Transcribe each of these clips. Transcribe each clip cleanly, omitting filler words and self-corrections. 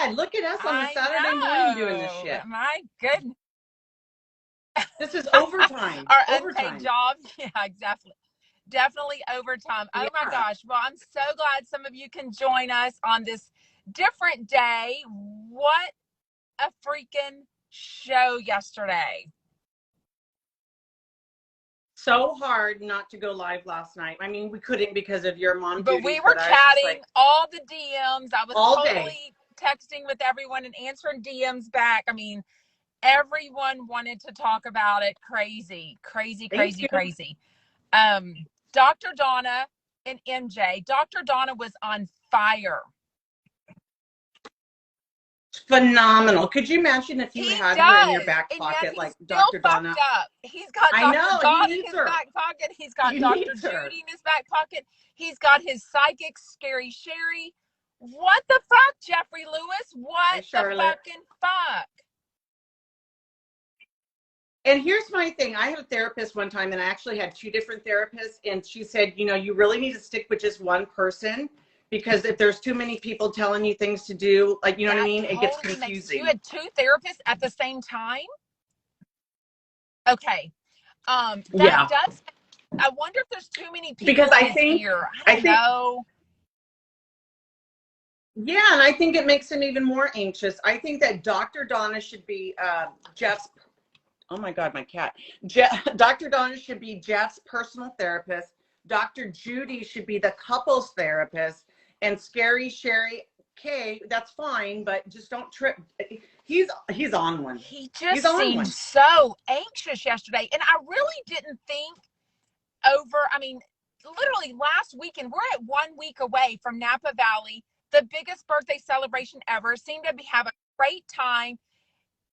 God, look at us on the Saturday morning doing this shit. My goodness. This is overtime. Our Overtime. unpaid jobs. Yeah, exactly. Definitely overtime. Oh my gosh. Well, I'm so glad some of you can join us on this different day. What a freaking show yesterday. So hard not to go live last night. I mean, we couldn't because of your mom but duties, we were chatting all the DMs. I was all totally day texting with everyone and answering DMs back. I mean, everyone wanted to talk about it. Crazy. Dr. Donna and MJ. Dr. Donna was on fire. Phenomenal. Could you imagine if you had her in your back pocket, like Dr. Donna? Up. He's got Dr. Donna in his back pocket. He's got Dr. Judy in his back pocket. He's got his psychic, Scary Sherry. What the fuck, Jeffrey Lewis? What the fucking fuck? And here's my thing. I had a therapist one time, and I actually had 2 different therapists, and she said, you know, you really need to stick with just one person, because if there's too many people telling you things to do, like, you know what I mean? It gets confusing. You had 2 therapists at the same time? Okay. That does. I wonder if there's too many people because I think, here. I don't know. Yeah, and I think it makes him even more anxious. I think that Dr. Donna should be Jeff's. Oh my God, my cat. Dr. Donna should be Jeff's personal therapist. Dr. Judy should be the couples therapist. And Scary Sherry K, that's fine, but just don't trip. He's on one. He just seemed so anxious yesterday. And I really didn't think I mean, literally last weekend, we're at 1 week away from Napa Valley, the biggest birthday celebration ever. Seemed to be having a great time.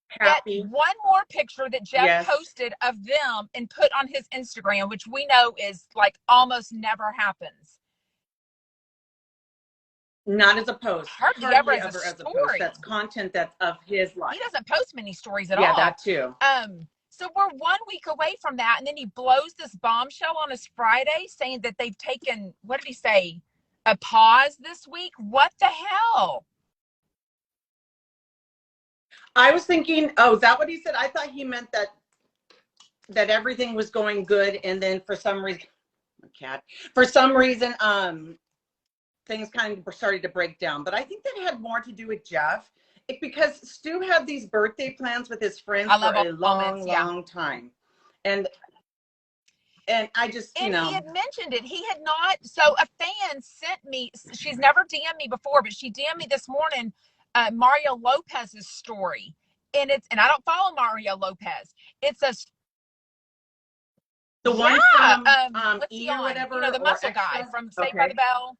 Happy. That one more picture that Jeff posted of them and put on his Instagram, which we know is like almost never happens. Not as a post. Hardly ever as a story. That's content that's of his life. He doesn't post many stories at all. Yeah, that too. So we're 1 week away from that, and then he blows this bombshell on us Friday saying that they've taken, what did he say, a pause this week? What the hell? I was thinking, oh, is that what he said? I thought he meant that everything was going good, and then for some reason, things kind of started to break down. But I think that had more to do with Jeff, because Stu had these birthday plans with his friends for a long time, and I just, you know, he had mentioned it. He had not. So a fan sent me. She's never DM'd me before, but she DM'd me this morning. Mario Lopez's story, and I don't follow Mario Lopez. It's the one from E or whatever, you know, the muscle guy from Saved by the Bell.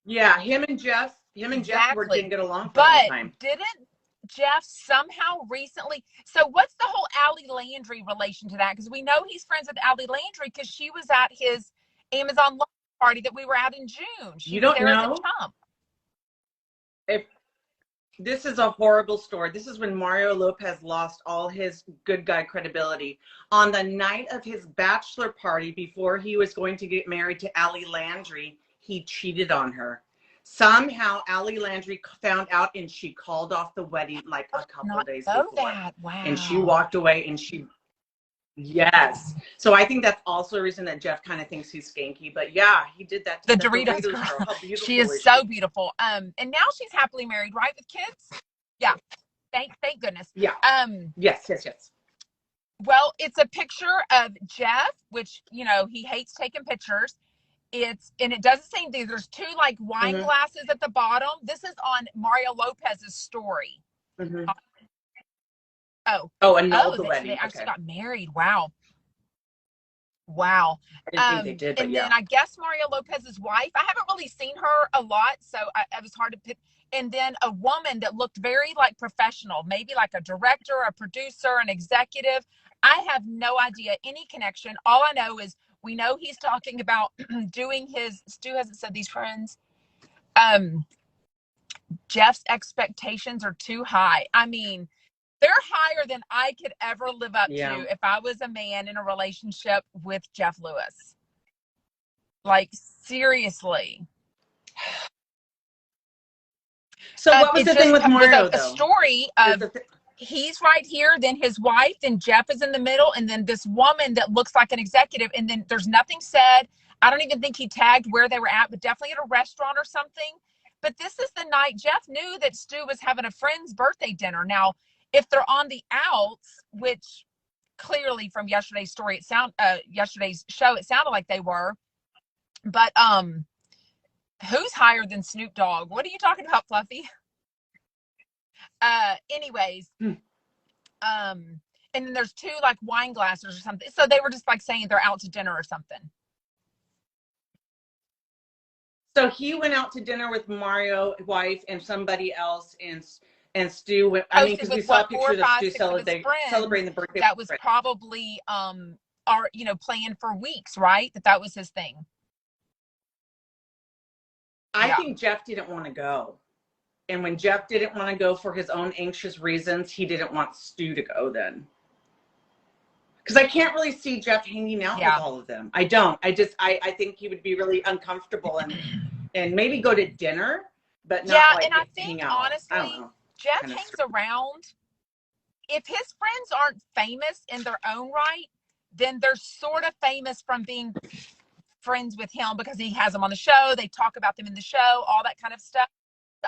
Yeah, him and Jeff didn't get along for a long time. Didn't Jeff somehow recently? So what's the whole Allie Landry relation to that? Because we know he's friends with Allie Landry because she was at his Amazon launch party that we were at in June. You don't know? If this is a horrible story. This is when Mario Lopez lost all his good guy credibility. On the night of his bachelor party, before he was going to get married to Allie Landry, he cheated on her. Somehow Allie Landry found out, and she called off the wedding like a couple days before. Wow. And she walked away, and yes. So I think that's also a reason that Jeff kind of thinks he's skanky. But yeah, he did that to the Doritos girl. She is so beautiful. And now she's happily married, right, with kids? Yeah. Thank goodness. Yeah. Yes. Well, it's a picture of Jeff, which, you know, he hates taking pictures. And it doesn't seem there's 2 like wine glasses at the bottom. This is on Mario Lopez's story. And the wedding. They actually got married. Wow. I didn't think they did, but then I guess Mario Lopez's wife, I haven't really seen her a lot, so it was hard to pick. And then a woman that looked very like professional, maybe like a director, a producer, an executive. I have no idea any connection. All I know is we know he's talking about doing Stu hasn't said these friends. Jeff's expectations are too high. I mean, they're higher than I could ever live up to if I was a man in a relationship with Jeff Lewis. Like, seriously. So what was It the thing just with was Mario, a though? story of he's right here, then his wife, then Jeff is in the middle, and then this woman that looks like an executive, and then there's nothing said. I don't even think he tagged where they were at, but definitely at a restaurant or something. But this is the night Jeff knew that Stu was having a friend's birthday dinner. Now, if they're on the outs, which clearly from yesterday's story, yesterday's show, it sounded like they were. But who's higher than Snoop Dogg? What are you talking about, Fluffy? Anyways, and then there's two like wine glasses or something. So they were just like saying they're out to dinner or something. So he went out to dinner with Mario, wife, and somebody else, and Stu went. I mean, because we saw a picture of Stu celebrating the birthday. That was probably are playing for weeks, right? That was his thing. I think Jeff didn't want to go. And when Jeff didn't want to go for his own anxious reasons, he didn't want Stu to go then. Because I can't really see Jeff hanging out with all of them. I don't. I think he would be really uncomfortable and maybe go to dinner, but not like and I hang think out. honestly, Jeff hangs around. If his friends aren't famous in their own right, then they're sort of famous from being friends with him because he has them on the show. They talk about them in the show, all that kind of stuff.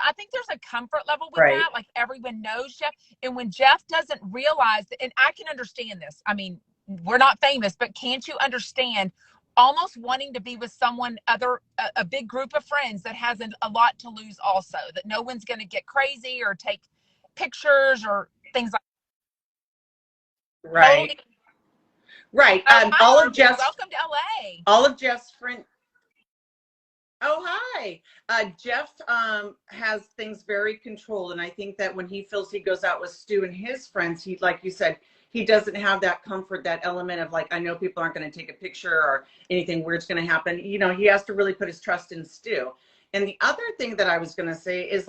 I think there's a comfort level with that. Like everyone knows Jeff. And when Jeff doesn't realize that, and I can understand this. I mean, we're not famous, but can't you understand almost wanting to be with someone a big group of friends that has a lot to lose also, that no one's going to get crazy or take pictures or things like that. Right. Right. All of Jeff's, welcome to LA. All of Jeff's friends. Oh, hi. Jeff has things very controlled. And I think that when he feels he goes out with Stu and his friends, he, like you said, he doesn't have that comfort, that element of like, I know people aren't going to take a picture or anything weird's going to happen. You know, he has to really put his trust in Stu. And the other thing that I was going to say is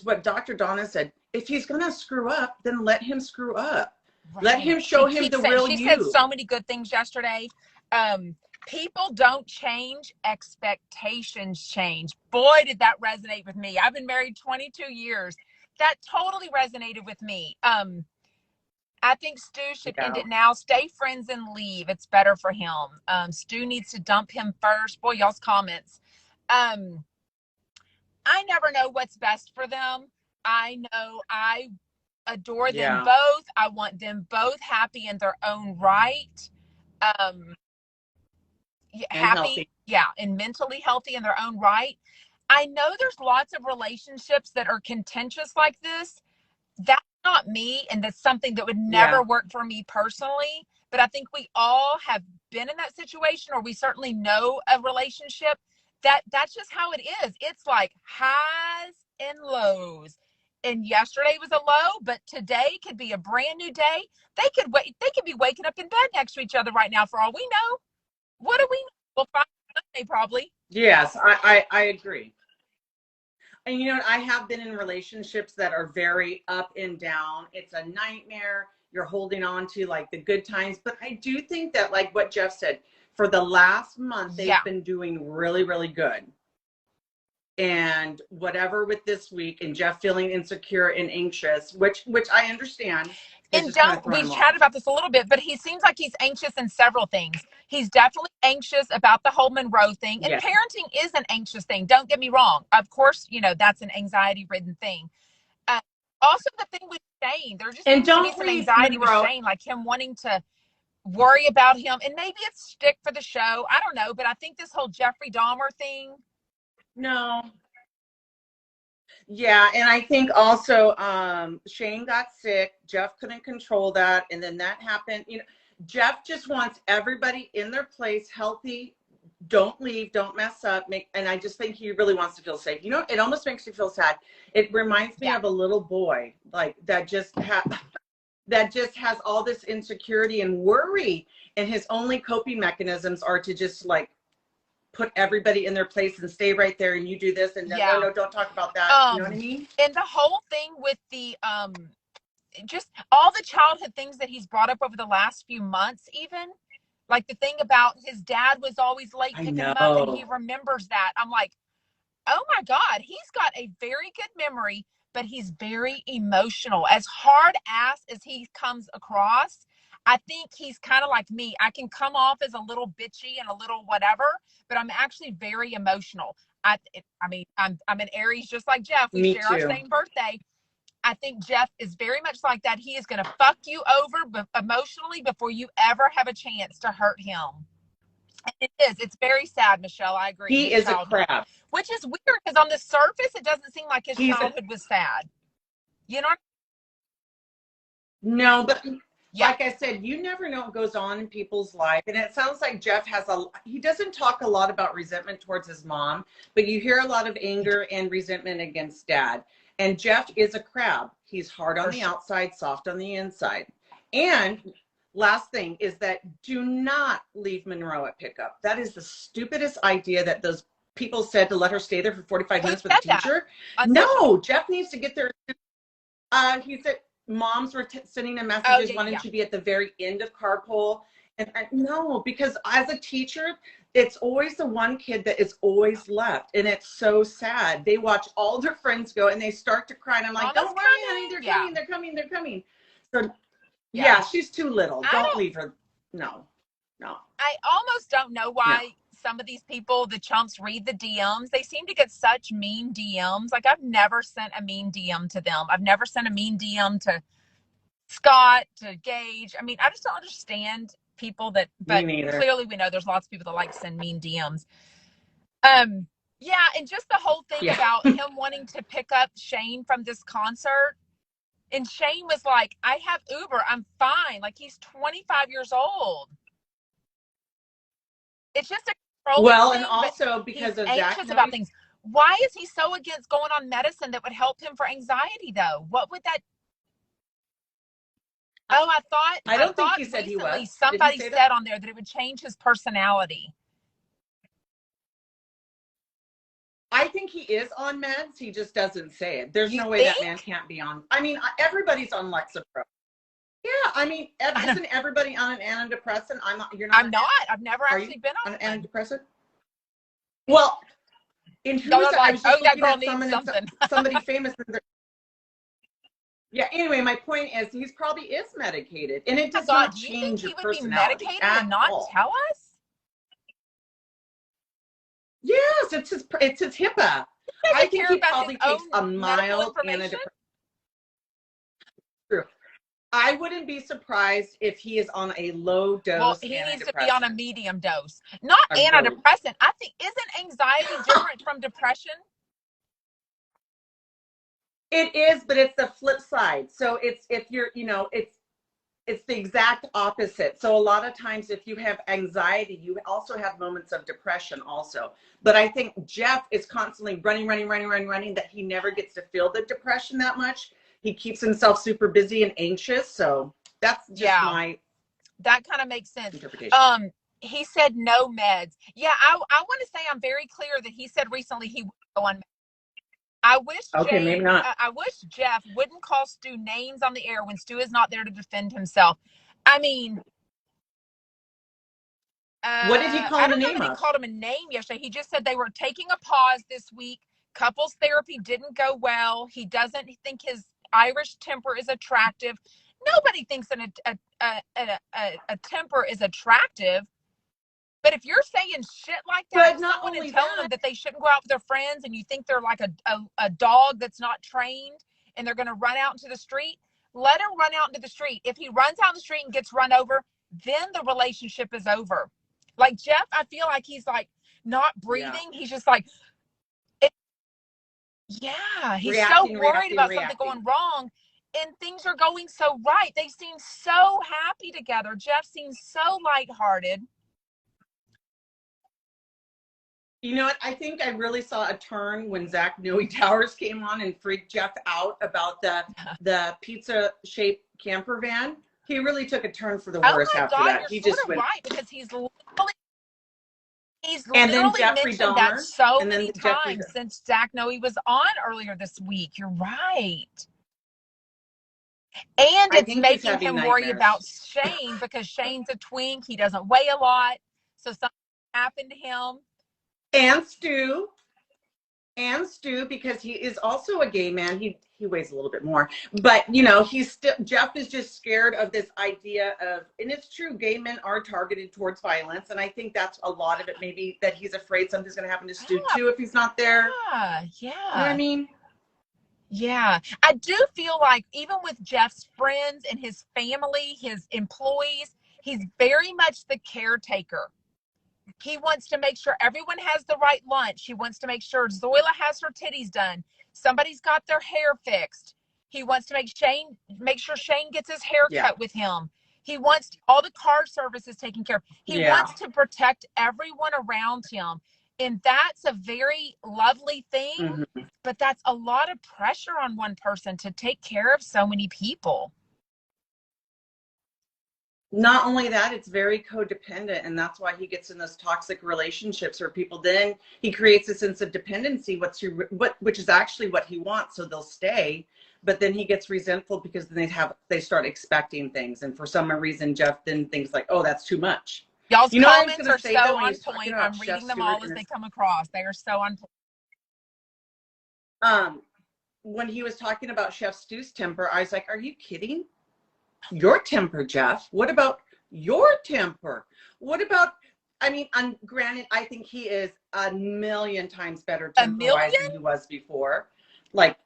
what Dr. Donna said. If he's going to screw up, then let him screw up. Right. Let him show him the real you. She said so many good things yesterday. People don't change, expectations change. Boy, did that resonate with me. I've been married 22 years. That totally resonated with me. I think Stu should end it now. Stay friends and leave. It's better for him. Stu needs to dump him first. Boy, y'all's comments. I never know what's best for them. I know I adore them both. I want them both happy in their own right. Happy, and mentally healthy in their own right. I know there's lots of relationships that are contentious like this. That's not me, and that's something that would never work for me personally. But I think we all have been in that situation, or we certainly know a relationship that's just how it is. It's like highs and lows. And yesterday was a low, but today could be a brand new day. They could be waking up in bed next to each other right now for all we know. What do we know? We'll find Sunday probably. Yes, I agree. And you know, I have been in relationships that are very up and down. It's a nightmare. You're holding on to like the good times. But I do think that, like what Jeff said, for the last month, they've been doing really, really good. And whatever with this week and Jeff feeling insecure and anxious, which I understand. And we chatted about this a little bit, but he seems like he's anxious in several things. He's definitely anxious about the whole Monroe thing. And parenting is an anxious thing. Don't get me wrong. Of course, you know, that's an anxiety-ridden thing. Also, the thing with Shane, there just seems to be some anxiety with Shane, like him wanting to worry about him. And maybe it's shtick for the show. I don't know. But I think this whole Jeffrey Dahmer thing. No. Yeah, and I think also Shane got sick. Jeff couldn't control that, and then that happened. You know, Jeff just wants everybody in their place, healthy. Don't leave, don't mess up. And I just think he really wants to feel safe. You know, it almost makes me feel sad. It reminds me of a little boy, like that just has all this insecurity and worry, and his only coping mechanisms are to just like put everybody in their place and stay right there, and you do this and no, don't talk about that. You know what I mean? And the whole thing with the just all the childhood things that he's brought up over the last few months, even like the thing about his dad was always late picking him up, and he remembers that. I'm like, oh my God, he's got a very good memory, but he's very emotional. As hard ass as he comes across, I think he's kind of like me. I can come off as a little bitchy and a little whatever, but I'm actually very emotional. I mean, I'm an Aries just like Jeff. We Me share our too. same birthday. I think Jeff is very much like that. He is going to fuck you over emotionally before you ever have a chance to hurt him. And it is. It's very sad, Michelle. I agree. He His is a childhood, crab. which is weird because on the surface, it doesn't seem like his He's childhood was sad. You know? No, but Yeah. like I said, you never know what goes on in people's life. And it sounds like Jeff he doesn't talk a lot about resentment towards his mom, but you hear a lot of anger and resentment against dad. And Jeff is a crab. He's hard on the outside, soft on the inside. And last thing is that do not leave Monroe at pickup. That is the stupidest idea that those people said to let her stay there for 45 minutes with the teacher. No, Jeff needs to get there. He said moms were sending him messages wanting to be at the very end of carpool. And no, because as a teacher, it's always the one kid that is always left. And it's so sad. They watch all their friends go and they start to cry. And I'm like, don't worry, honey, they're coming, they're coming, they're coming. So yeah, she's too little. Don't leave her. No. I almost don't know why some of these people, the chumps, read the DMs. They seem to get such mean DMs. Like, I've never sent a mean DM to them. I've never sent a mean DM to Scott, to Gage. I mean, I just don't understand people that, but clearly we know there's lots of people that like to send mean DMs. Yeah, and just the whole thing about him wanting to pick up Shane from this concert. And Shane was like, I have Uber. I'm fine. Like, he's 25 years old. It's just a well, thing, and also because of anxious about things. Why is he so against going on medicine that would help him for anxiety, though? What would that? Oh, I don't think he said he was. Somebody said on there that it would change his personality. I think he is on meds. He just doesn't say it. There's no way that man can't be on. I mean, everybody's on Lexapro. Yeah, I mean, isn't everybody on an antidepressant? You're not. I'm not. I've never actually been on an antidepressant. Well, in who's like, that girl needs something. Somebody famous. Yeah. Anyway, my point is, he's probably is medicated, and it does not change your personality. He would be medicated and not tell us? Yes, it's his HIPAA. I think he probably takes a mild antidepressant. True. I wouldn't be surprised if he is on a low dose. Well, he needs to be on a medium dose, not antidepressant. I think, isn't anxiety different from depression? It is, but it's the flip side. So it's if you're, it's the exact opposite. So a lot of times if you have anxiety, you also have moments of depression also. But I think Jeff is constantly running, that he never gets to feel the depression that much. He keeps himself super busy and anxious. So that's just that kind of makes sense. Interpretation. He said no meds. Yeah, I want to say I'm very clear that he said recently he would go on meds. I wish maybe not. I wish Jeff wouldn't call Stu names on the air when Stu is not there to defend himself. I mean, what did he call him a name of? He called him a name yesterday. He just said they were taking a pause this week. Couples therapy didn't go well. He doesn't think his Irish temper is attractive. Nobody thinks a temper is attractive. But if you're saying shit like that to someone and telling them that they shouldn't go out with their friends, and you think they're like a dog that's not trained and they're going to run out into the street, let him run out into the street. If he runs out in the street and gets run over, then the relationship is over. Like Jeff, I feel like he's like not breathing. Yeah. He's just like, he's so worried about something going wrong. And things are going so right. They seem so happy together. Jeff seems so lighthearted. You know what? I think I really saw a turn when Zach Noe Towers came on and freaked Jeff out about the pizza-shaped camper van. He really took a turn for the worse after that. He just went right, because he's literally mentioned Donna, that so many times since Zach Noe was on earlier this week. You're right. And it's making him worry about Shane, because Shane's a twink. He doesn't weigh a lot. So something happened to him. And Stu. and Stu, because he is also a gay man. He weighs a little bit more, but you know, he's still, Jeff is just scared of this idea of, and it's true, gay men are targeted towards violence, and I think that's a lot of it. Maybe that he's afraid something's going to happen to Stu too if he's not there. Yeah, You know what I yeah. mean? Yeah, I do feel like even with Jeff's friends and his family, his employees, he's very much the caretaker. He wants to make sure everyone has the right lunch. He wants to make sure Zoila has her titties done. Somebody's got their hair fixed. He wants to make sure Shane gets his hair Yeah, cut with him. He wants all the car services taken care of. He yeah. wants to protect everyone around him. And that's a very lovely thing, Mm-hmm. but that's a lot of pressure on one person to take care of so many people. Not only that, it's very codependent, and that's why he gets in those toxic relationships where people, then he creates a sense of dependency, which is actually what he wants, so they'll stay. But then he gets resentful because then they start expecting things, and for some reason Jeff then thinks like, oh, that's too much. Y'all's You know what I was comments going to are say so though, when he on was talking point. about I'm Chef reading them Stewart all and as they his, come across. They are so on point. um when he was talking about Chef Stu's temper, I was like, are you kidding? Your temper, Jeff. What about your temper? What about, I mean, granted, I think he is a million times better A temper wise million? than he was before. Like,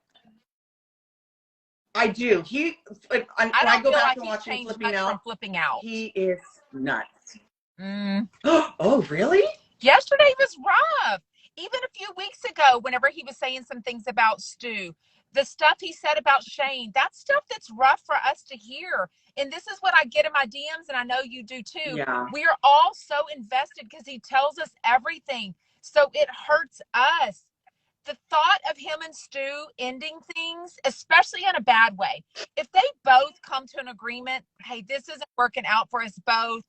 I do. When I I don't go feel back like and he's watch him changed flipping much from out, flipping out. he is nuts. Mm. Oh, really? Yesterday was rough. Even a few weeks ago, whenever he was saying some things about Stu, the stuff he said about Shane, that's stuff that's rough for us to hear. And this is what I get in my DMs, and I know you do too. Yeah. We are all so invested because he tells us everything. So it hurts us. The thought of him and Stu ending things, especially in a bad way, if they both come to an agreement, hey, this isn't working out for us both,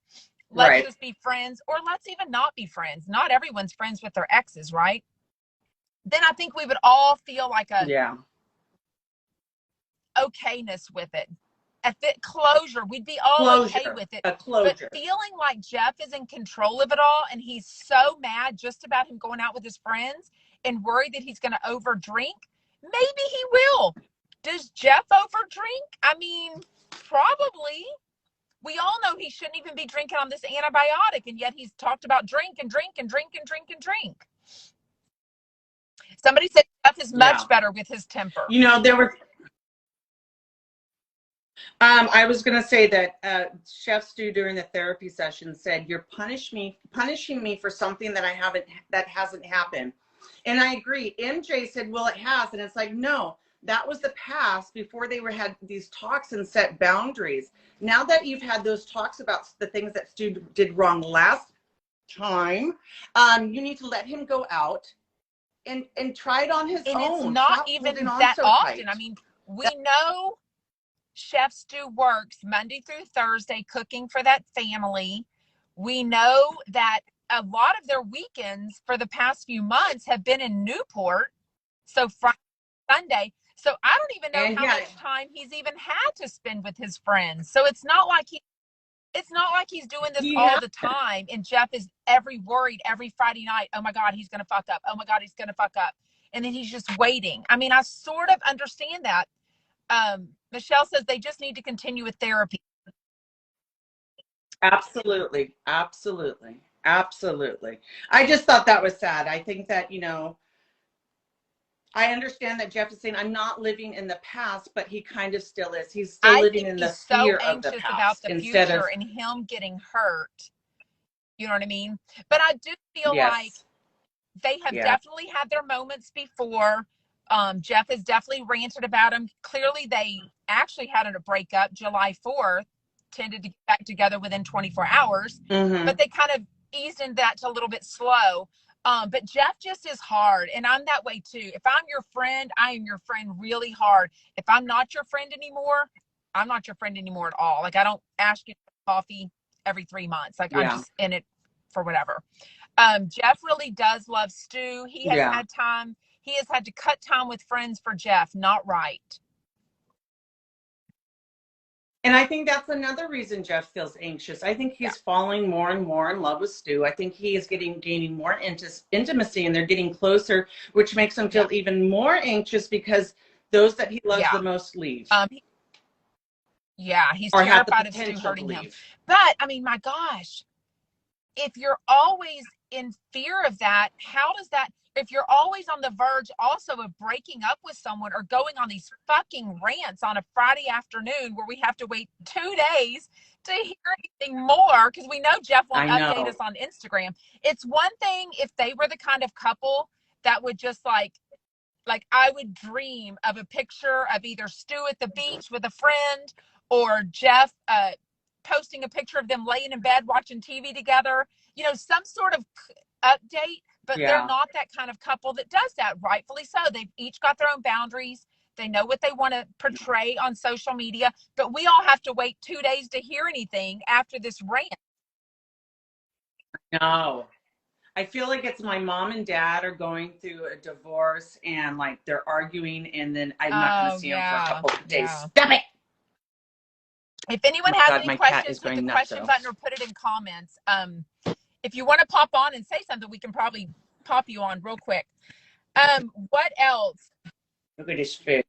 let's Right. just be friends, or let's even not be friends. Not everyone's friends with their exes, right? Then I think we would all feel like a Yeah. okayness with it. A fit closure, we'd be all okay Closure. with it. A But closure. feeling like Jeff is in control of it all and he's so mad just about him going out with his friends and worried that he's going to overdrink, maybe he will. Does Jeff overdrink? I mean, probably. We all know he shouldn't even be drinking on this antibiotic, and yet he's talked about drink and drink and drink and drink and drink. Somebody said Jeff is Yeah. much better with his temper. You know, there were, I was going to say that Chef Stu during the therapy session said, "You're punishing me for something that hasn't happened," and I agree. MJ said, "Well, it has," and it's like, no, that was the past before they had these talks and set boundaries. Now that you've had those talks about the things that Stu did wrong last time, you need to let him go out and try it on his And it's own. not Stop holding even on that so often. tight. I mean, we know Chef Stu works Monday through Thursday cooking for that family. We know that a lot of their weekends for the past few months have been in Newport. So Friday, Sunday. So I don't even know And how yeah, much time he's even had to spend with his friends. So it's not like he's doing this he all has. the time. And Jeff is worried every Friday night. Oh my God, he's going to fuck up. Oh my God, he's going to fuck up. And then he's just waiting. I mean, I sort of understand that. Michelle says they just need to continue with therapy. Absolutely. Absolutely. Absolutely. I just thought that was sad. I think that, you know, I understand that Jeff is saying, I'm not living in the past, but he kind of still is. He's still I living think in the he's so fear of the anxious about past the instead of, future and him getting hurt. You know what I mean? But I do feel like yes. they have Yeah. definitely had their moments before. Jeff has definitely ranted about him. Clearly, they actually had a breakup July 4th, tended to get back together within 24 hours, Mm-hmm. but they kind of eased into that a little bit slow. But Jeff just is hard, and I'm that way too. If I'm your friend, I am your friend really hard. If I'm not your friend anymore, I'm not your friend anymore at all. Like, I don't ask you for coffee every 3 months. Like, I'm Yeah. just in it for whatever. Jeff really does love Stu. Yeah. He has had to cut time with friends for Jeff. Not right. And I think that's another reason Jeff feels anxious. I think Yeah. he's falling more and more in love with Stu. I think he is gaining more intimacy, and they're getting closer, which makes him Yeah. feel even more anxious because those that he loves Yeah. the most leave Um, yeah, he's or have the terrified of Stu potential to hurting him. leave. But I mean, my gosh, if you're always in fear of that, how does that, if you're always on the verge also of breaking up with someone or going on these fucking rants on a Friday afternoon where we have to wait 2 days to hear anything more because we know Jeff won't I update us know. on Instagram. It's one thing if they were the kind of couple that would just like I would dream of a picture of either Stu at the beach with a friend or Jeff posting a picture of them laying in bed watching TV together, some sort of update, but they're Yeah. not that kind of couple that does that, rightfully so. They've each got their own boundaries. They know what they want to portray on social media, but we all have to wait 2 days to hear anything after this rant. No. I feel like it's my mom and dad are going through a divorce and like they're arguing, and then I'm not going to Oh, see them for a yeah. couple of days. Yeah. Stop it. If Oh anyone my has God, any my cat questions, is hit the going question nutso. button or put it in comments. If you want to pop on and say something, we can probably pop you on real quick. What else? Look at this face.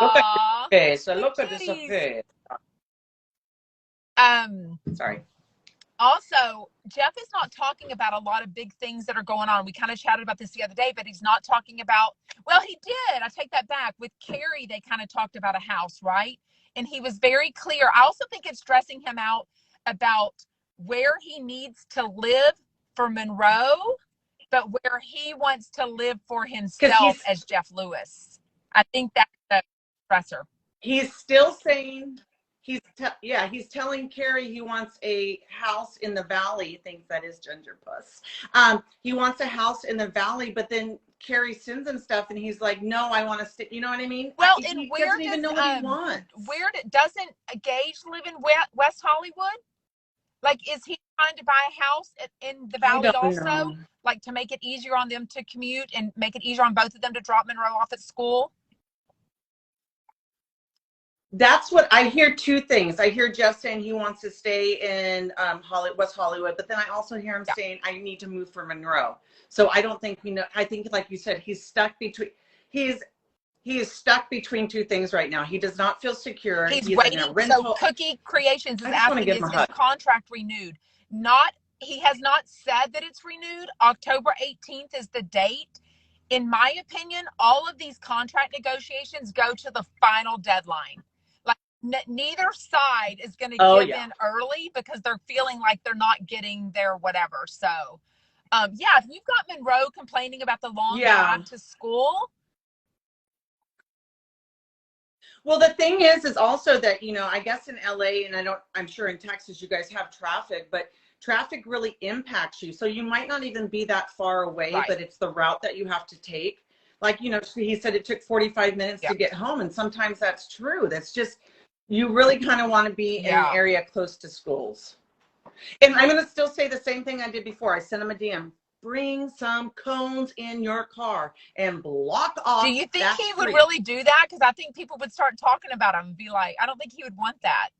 Look at Aww, this face. the Look at this kitties. face. Sorry. Also, Jeff is not talking about a lot of big things that are going on. We kind of chatted about this the other day, but he's not talking about, well, he did. I take that back. With Carrie, they kind of talked about a house, right? And he was very clear. I also think it's stressing him out about where he needs to live for Monroe, but where he wants to live for Because himself as Jeff Lewis. I think that's the stressor. he's still saying he's telling Carrie he wants a house in the valley. He thinks that is Ginger Puss. He wants a house in the valley, but then Carrie sends him stuff, and he's like, "No, I want to stay." You know what I mean? Well, He and doesn't even know what he wants. doesn't Gage live in West Hollywood? Like, is he trying to buy a house in the I valley don't also, know. like to make it easier on them to commute and make it easier on both of them to drop Monroe off at school? That's what I hear. Two things. I hear Jeff saying he wants to stay in West Hollywood, but then I also hear him Yeah. saying I need to move for Monroe. So I don't think we know. I think, like you said, he's stuck between. He is stuck between two things right now. He does not feel secure. He's He's in waiting. a So rental. Cookie Creations is I just want to asking, give him is a his hug. contract renewed? Not, he has not said that it's renewed. October 18th is the date. In my opinion, all of these contract negotiations go to the final deadline. Like neither side is going to give in early because they're feeling like they're not getting their whatever. So, yeah, if you've got Monroe complaining about the long drive to school. Well, the thing is also that, I guess in LA, and I'm sure in Texas, you guys have traffic, but traffic really impacts you. So you might not even be that far away, Right. but it's the route that you have to take. Like, he said it took 45 minutes to get home. And sometimes that's true. That's just, you really kind of want to be in an area close to schools. And I'm going to still say the same thing I did before. I sent him a DM. Bring some cones in your car and block off. Do you think he would really do that? Because I think people would start talking about him and be like, I don't think he would want that.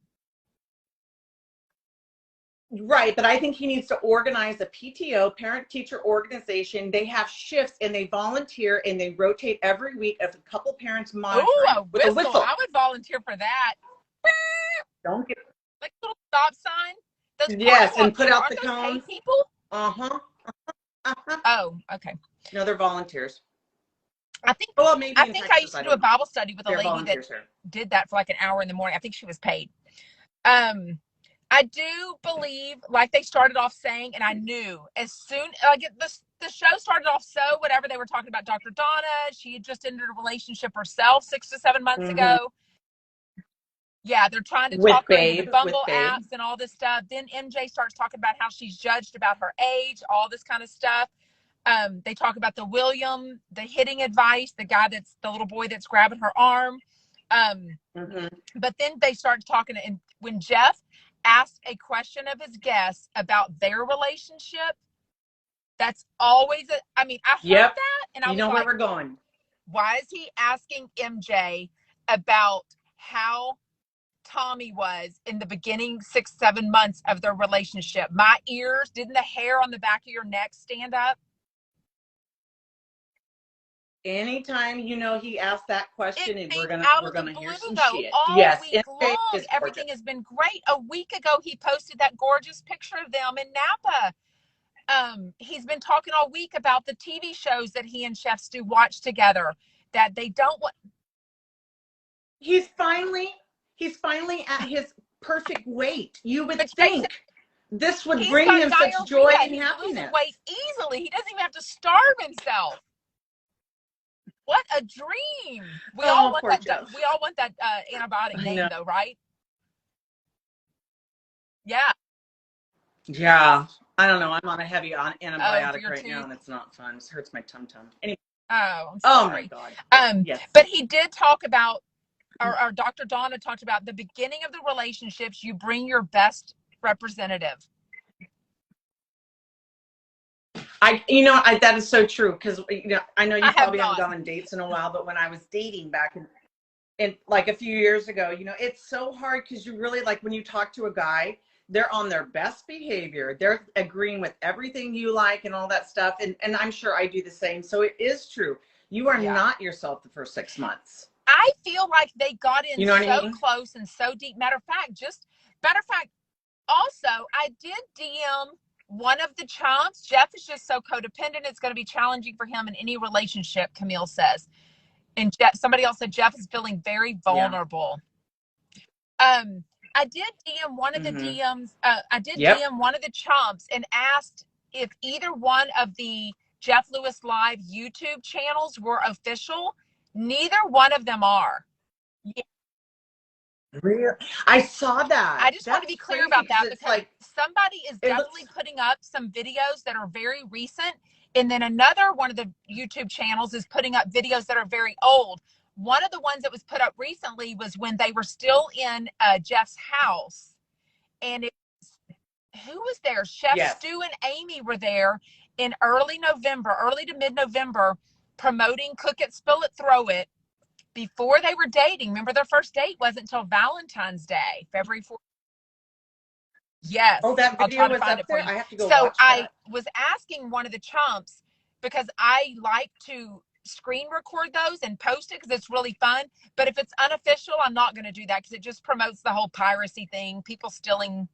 Right, but I think he needs to organize a PTO, parent-teacher organization. They have shifts and they volunteer and they rotate every week of a couple parents monitoring. Ooh, with a whistle. I would volunteer for that. Don't get like a little stop sign. Those yes, and put out the cones. People. Oh, okay. No, they're volunteers. I think. Well, maybe I think Texas, I used to do a Bible study with a lady that did that for like an hour in the morning. I think she was paid. I do believe, like they started off saying, and I knew as soon like the show started off so whatever they were talking about Dr. Donna. She had just entered a relationship herself 6 to 7 months ago. Yeah, they're trying to talk her into the Bumble apps and all this stuff. Then MJ starts talking about how she's judged about her age, all this kind of stuff. They talk about the hitting advice, the guy that's the little boy that's grabbing her arm. But then they start talking, and when Jeff asked a question of his guests about their relationship, that's always I heard that, and I was like, where we're going. Why is he asking MJ about how Tommy was in the beginning 6, 7 months of their relationship? My ears, didn't the hair on the back of your neck stand up? Anytime, you know, he asked that question, It and came we're gonna out of the hear blue some though, shit. all Yes, week MJ long. is gorgeous. Everything has been great. A week ago, he posted that gorgeous picture of them in Napa. He's been talking all week about the TV shows that he and Chef Stu watch together, that they don't want. He's finally at his perfect weight. You would But think this would he's bring got him such diarrhea. joy and He's losing happiness. weight easily. He doesn't even have to starve himself. What a dream! We all want that. We all want that antibiotic name, though, right? Yeah. Yeah. I don't know. I'm on a heavy antibiotic right tooth now, and it's not fun. It hurts my tum. Anyway. Oh, I'm Oh sorry. my God. Yes. But he did talk about, or Dr. Donna talked about, the beginning of the relationships, you bring your best representative. That is so true, because I know you probably haven't gone on dates in a while, but when I was dating back in like a few years ago, it's so hard, because you really, like, when you talk to a guy, they're on their best behavior, they're agreeing with everything you like and all that stuff, and I'm sure I do the same. So it is true, you are not yourself the first 6 months. I feel like they got in so close and so deep. Matter of fact, also, I did DM one of the chomps. Jeff is just so codependent, it's going to be challenging for him in any relationship, Camille says. And somebody else said Jeff is feeling very vulnerable. I did DM one of the DMs. I did DM one of the chomps and asked if either one of the Jeff Lewis Live YouTube channels were official. Neither one of them are. Yeah. Really? I saw that. I just want to be clear about that, because like, somebody is definitely putting up some videos that are very recent, and then another one of the YouTube channels is putting up videos that are very old. One of the ones that was put up recently was when they were still in Jeff's house, and who was there? Chef Stu and Amy were there in early to mid-November, promoting Cook It, Spill It, Throw It, before they were dating. Remember, their first date wasn't until Valentine's Day, February 4th. Yes. Oh, that video was up there? I have to go watch that. So I was asking one of the chumps, because I like to screen record those and post it because it's really fun. But if it's unofficial, I'm not going to do that, because it just promotes the whole piracy thing, people stealing.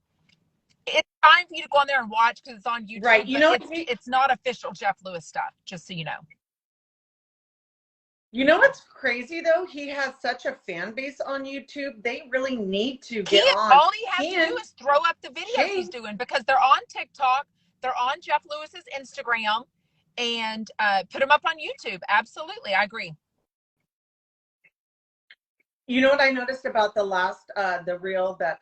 It's fine for you to go on there and watch because it's on YouTube. Right. It's not official Jeff Lewis stuff, just so you know. You know what's crazy, though? He has such a fan base on YouTube. They really need to get on. All he has to do is throw up the videos he's doing, because they're on TikTok, they're on Jeff Lewis's Instagram, and put them up on YouTube. Absolutely, I agree. You know what I noticed about the last, the reel that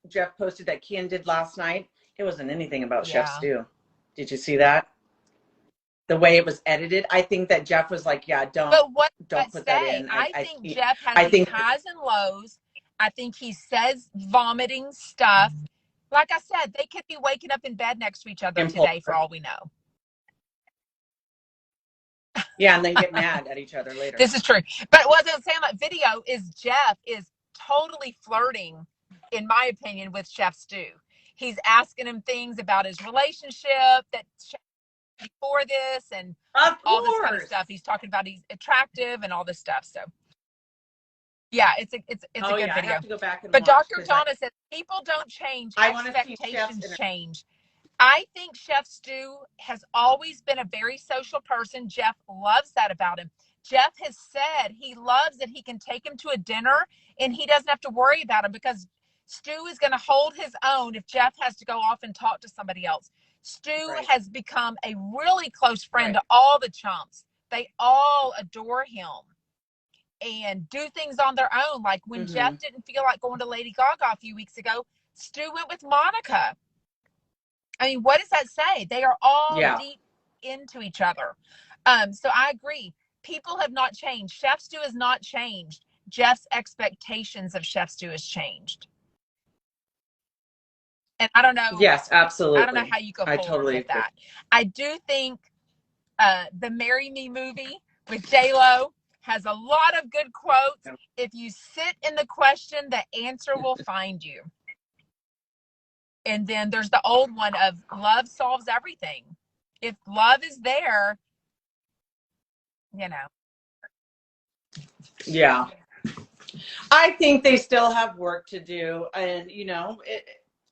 Jeff posted that Kian did last night? It wasn't anything about Chef Stu. Did you see that? The way it was edited, I think that Jeff was like, "Yeah, don't put that in." I think Jeff has highs and lows. I think he says vomiting stuff. Like I said, they could be waking up in bed next to each other today, for all we know. Yeah, and then get mad at each other later. This is true. But what I was saying about video is Jeff is totally flirting, in my opinion, with Chef Stu. He's asking him things about his relationship that before this, and all this kind of stuff. He's talking about he's attractive and all this stuff. So yeah, it's a good video. I have to go back and watch, Dr. Donna says people don't change, expectations change. I think Chef Stu has always been a very social person. Jeff loves that about him. Jeff has said he loves that he can take him to a dinner and he doesn't have to worry about him, because Stu is going to hold his own if Jeff has to go off and talk to somebody else. Stu has become a really close friend to all the chumps. They all adore him and do things on their own. Like when Jeff didn't feel like going to Lady Gaga a few weeks ago, Stu went with Monica. I mean, what does that say? They are all deep into each other. So I agree. People have not changed. Chef Stu has not changed. Jeff's expectations of Chef Stu has changed. And I don't know. Yes, absolutely. I don't know how you go forward with that. I do think the Marry Me movie with J-Lo, has a lot of good quotes. If you sit in the question, the answer will find you. And then there's the old one of love solves everything. If love is there, you know. Yeah. I think they still have work to do. And,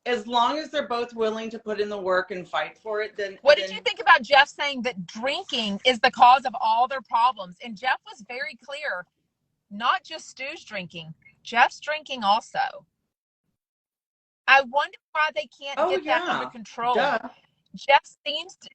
as long as they're both willing to put in the work and fight for it, then. What did you think about Jeff saying that drinking is the cause of all their problems? And Jeff was very clear, not just Stu's drinking, Jeff's drinking also. I wonder why they can't get that under control. Duh. Jeff seems to.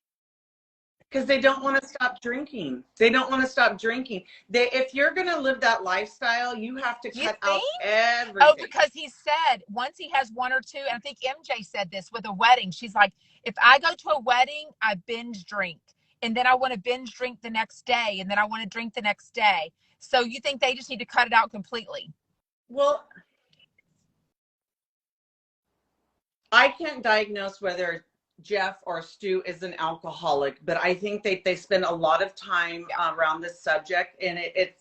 Because they don't want to stop drinking. They don't want to stop drinking. If you're going to live that lifestyle, you have to cut out everything. Oh, because he said once he has one or two, and I think MJ said this with a wedding. She's like, if I go to a wedding, I binge drink. And then I want to binge drink the next day. And then I want to drink the next day. So you think they just need to cut it out completely? Well, I can't diagnose whether Jeff or Stu is an alcoholic, but I think they spend a lot of time around this subject, and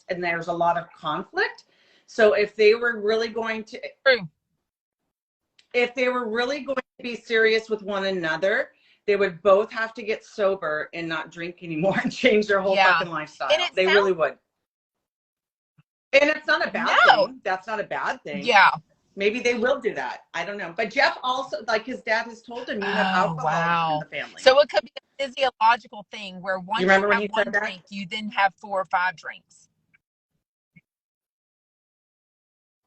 and there's a lot of conflict. So if they were really going to, be serious with one another, they would both have to get sober and not drink anymore and change their whole fucking lifestyle. They really would. And it's not a bad thing. That's not a bad thing. Yeah. Maybe they will do that. I don't know. But Jeff also, like his dad has told him, you have alcohol in the family. So it could be a physiological thing where once you have one drink, you then have 4 or 5 drinks.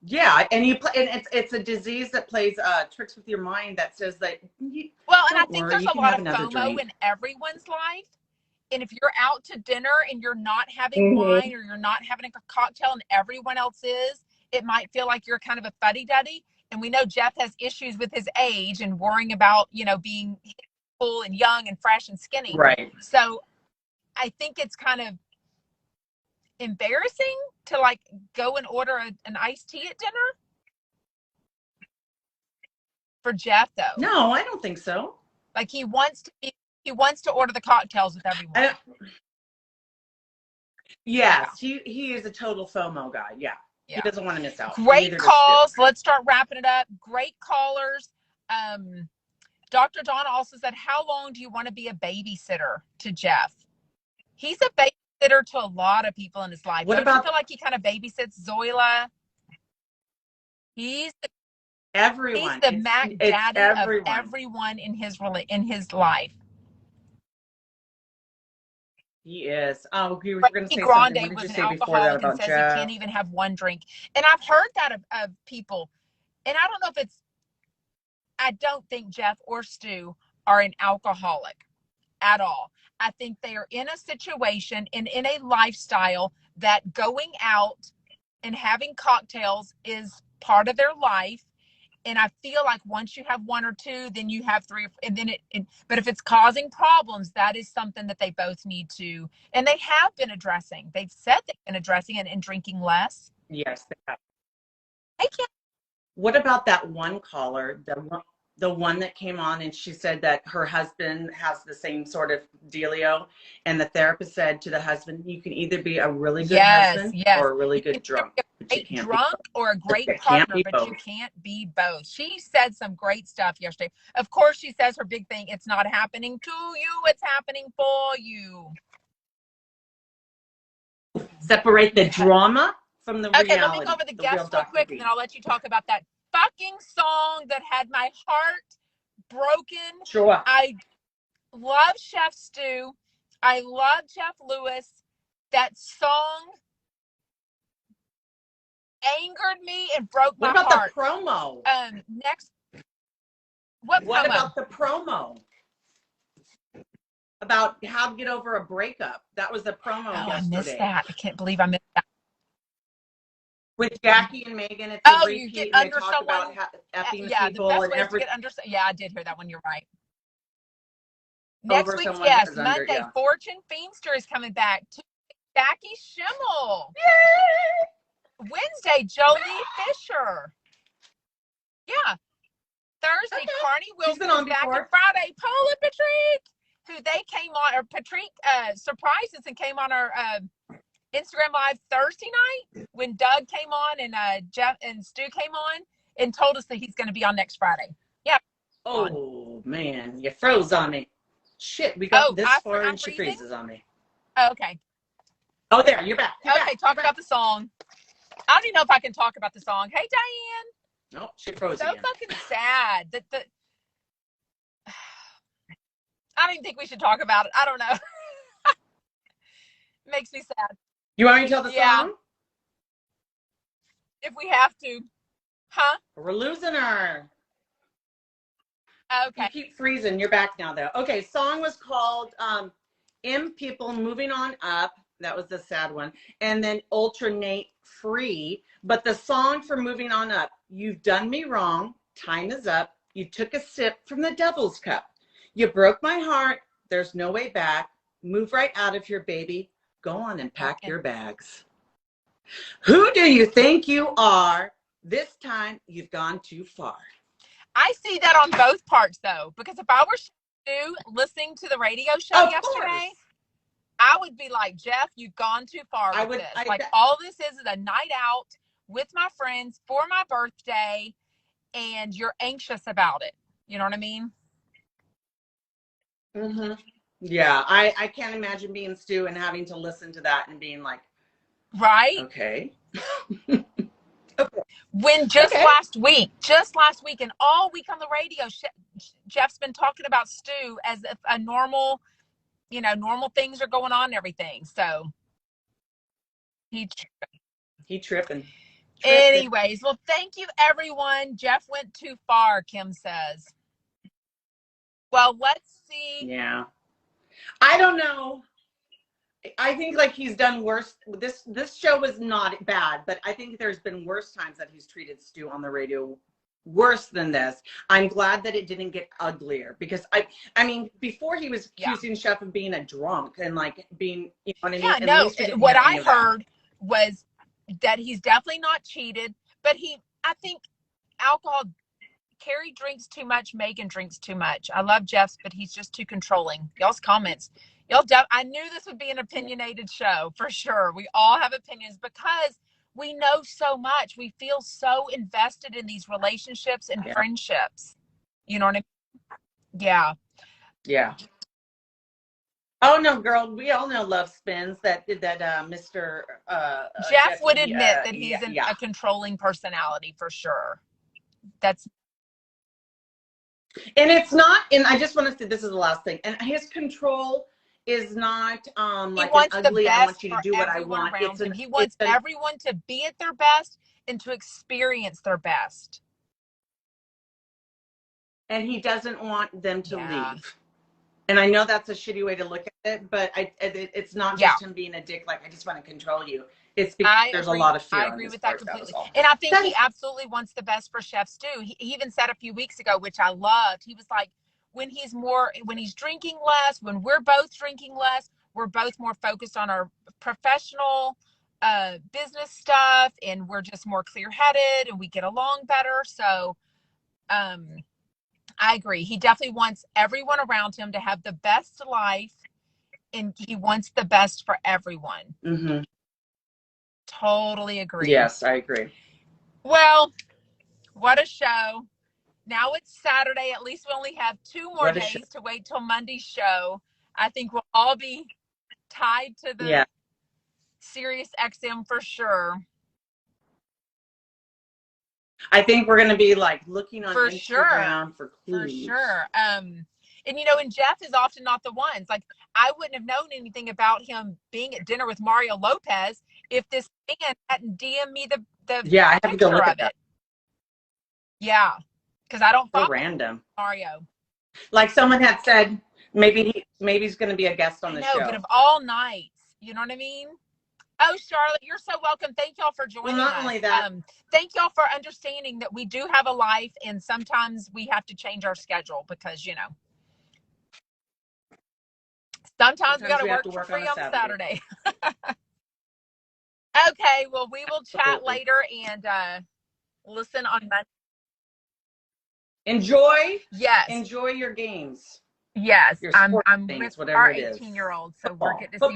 Yeah, and it's a disease that plays tricks with your mind that says that. And I think there's a lot of FOMO in everyone's life. And if you're out to dinner and you're not having wine or you're not having a cocktail and everyone else is, it might feel like you're kind of a fuddy-duddy. And we know Jeff has issues with his age and worrying about, being full and young and fresh and skinny. Right. So I think it's kind of embarrassing to like go and order an iced tea at dinner. For Jeff, though. No, I don't think so. Like he wants to order the cocktails with everyone. Yes, he is a total FOMO guy. Yeah. He doesn't want to miss out. Great calls. Let's start wrapping it up. Great callers. Dr. Donna also said, how long do you want to be a babysitter to Jeff? He's a babysitter to a lot of people in his life. Don't you feel like he kind of babysits Zoila? He's everyone. He's the Mac Daddy of everyone in his life. He is. Oh, you were going to say something. What did you say before that about says Jeff? He can't even have one drink. And I've heard that of people. And I don't know if I don't think Jeff or Stu are an alcoholic at all. I think they are in a situation and in a lifestyle that going out and having cocktails is part of their life. And I feel like once you have 1 or 2, then you have 3, and then but if it's causing problems, that is something that they both need to, and they have been addressing. They've said they've been addressing it and drinking less. Yes, they have. I can't. What about that one caller, the one that came on and she said that her husband has the same sort of dealio, and the therapist said to the husband, you can either be a really good husband or a really good drunk. A drunk or a great partner, but you can't be both. She said some great stuff yesterday. Of course, she says her big thing, it's not happening to you, it's happening for you. Separate the drama from the reality. Okay, let me go over the guests real quick, and then I'll let you talk about that fucking song that had my heart broken. Sure. I love Chef Stu. I love Jeff Lewis. That song angered me and broke my heart. What about the promo? Next, what about the promo? About how to get over a breakup. That was the promo yesterday. I missed that. I can't believe I missed that. With Jackie and Megan, it's a repeat, you get and under they talk someone. about effing the people best and way everything. To get under. Yeah, I did hear that one. You're right. Next week's guest, Monday, Fortune Feimster is coming back. Jackie Schimmel. Yay! Wednesday, Jolie Fisher. Yeah. Thursday, Carney Wilson is back. And Friday, Paula Patrick, who they came on, or Patrick surprised us and came on our Instagram Live Thursday night when Doug came on and Jeff and Stu came on and told us that he's going to be on next Friday. Yeah. Oh man, you froze on me. Shit, we got this far and she freezes on me. Oh, okay. Oh, there, you're back. Talk about the song. I don't even know if I can talk about the song. Hey, Diane. Nope, she froze so again. Fucking sad. I don't even think we should talk about it. I don't know. Makes me sad. You want me to tell the song? If we have to. Huh? We're losing her. Okay. You keep freezing. You're back now, though. Okay, song was called M People Moving On Up. That was the sad one. And then Alternate Free. But the song for Moving On Up, you've done me wrong. Time is up. You took a sip from the devil's cup. You broke my heart. There's no way back. Move right out of here, baby. Go on and pack your bags. Who do you think you are? This time you've gone too far. I see that on both parts, though, because if I were Stu listening to the radio show yesterday, I would be like, Jeff, you've gone too far with this. All this is a night out with my friends for my birthday, and you're anxious about it. You know what I mean? Mm-hmm. Yeah, I can't imagine being Stu and having to listen to that and being like, right? Okay. Okay. When just last week and all week on the radio, Jeff's been talking about Stu as if a normal things are going on and everything. So he tripping. Anyways, well, thank you, everyone. Jeff went too far, Kim says. Well, let's see. Yeah. I don't know. I think like he's done worse. This show was not bad, but I think there's been worse times that he's treated Stu on the radio worse than this. I'm glad that it didn't get uglier because I mean, before he was accusing Chef of being a drunk and like being, you know what I mean? Yeah, no, what I heard was that he's definitely not cheated, but I think alcohol, Carrie drinks too much, Megan drinks too much. I love Jeff's, but he's just too controlling. Y'all's comments. I knew this would be an opinionated show for sure. We all have opinions because we know so much. We feel so invested in these relationships and friendships. You know what I mean? Yeah. Yeah. Oh no, girl. We all know love spins. That Mr. Jeff would admit that he's a controlling personality for sure. And it's not. And I just want to say this is the last thing. And his control is not like an ugly, I want you to do what I want. He wants everyone to be at their best and to experience their best. And he doesn't want them to leave. And I know that's a shitty way to look at it, but it's not just him being a dick, like, I just want to control you. It's because there's a lot of fear. I agree with that completely. And I think he absolutely wants the best for Chef Stu. He even said a few weeks ago, which I loved, he was like, when he's drinking less, when we're both drinking less, we're both more focused on our professional business stuff, and we're just more clear-headed and we get along better. So I agree. He definitely wants everyone around him to have the best life, and he wants the best for everyone. Mm-hmm. Totally agree. Yes, I agree. Well, what a show. Now it's Saturday. At least we only have 2 more days to wait till Monday's show. I think we'll all be tied to the Sirius XM for sure. I think we're going to be like looking on Instagram for clues. For sure. And Jeff is often not the ones. Like, I wouldn't have known anything about him being at dinner with Mario Lopez if this man hadn't DM'd me the I have to go look at it. Yeah. Because I don't follow random Mario. Like someone had said, maybe he's going to be a guest on the show. But of all nights, you know what I mean? Oh, Charlotte, you're so welcome. Thank y'all for joining us. Not only that. Thank y'all for understanding that we do have a life, and sometimes we have to change our schedule because, sometimes we got to work for free on Saturday. Okay, well, we will chat later and listen on Monday. Enjoy. Yes. Enjoy your games. Yes. Your I'm things, with our 18-year-old, so we're getting to see